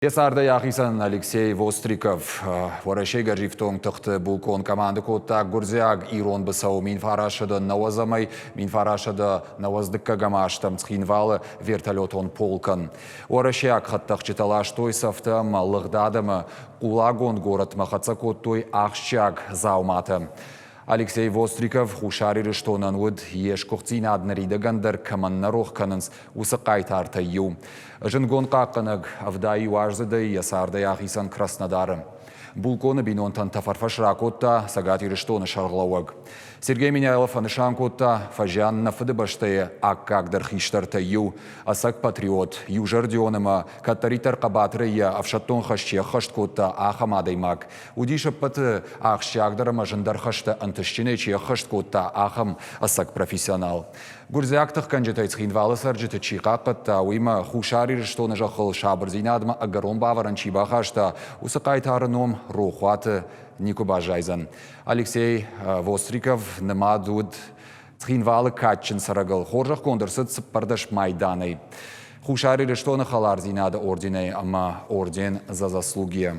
Есарда яғисан Алексей Востриков. Варашега живтон тұқты булкон команды котта гурзяг ирон бысау минфарашыды навазамай, минфарашыды наваздыкка гамаштам цхинвалы вертолетон полкан. Варашег хаттақ читалаш той сафтам лығдадымы кулагон город махаца коттой ақшчаг зауматы. Алексей Востриков хушари рештонан уд еш кухцин аднарида гандар каманна рохканынс усықай тартайю. Жынгон қаққыныг авдай уажзыды ясарда яғисан Краснодары. Булконы бинонтан тафарфаш ракотта сагати рештоны шарғлауаг. Сергей Миняйлов анышан котта фажан нафыды баштайы аққағдар хиштартайю. Асак патриот, южардионыма, каттаритар қабатрыя авшаттон хашче хашт котта ахамадаймак. Удишып паты ақшчагдырыма жындар хашты антышчыне че хашт котта ахам асак профессионал. Гурзяктық канжетай цхинвалы саржыты чиқақытта уйма хушари рештоны жақыл шабырзинадыма агарон баваран чибахашта усықайтарыном рухваты Никуба Жайзан. Алексей Востриков намадуд цхинвалы катчин сарагал. Хоржах кондырсыд сыппардаш майданой. Хушари рештоны халар зинады орденей, ама орден за заслуги.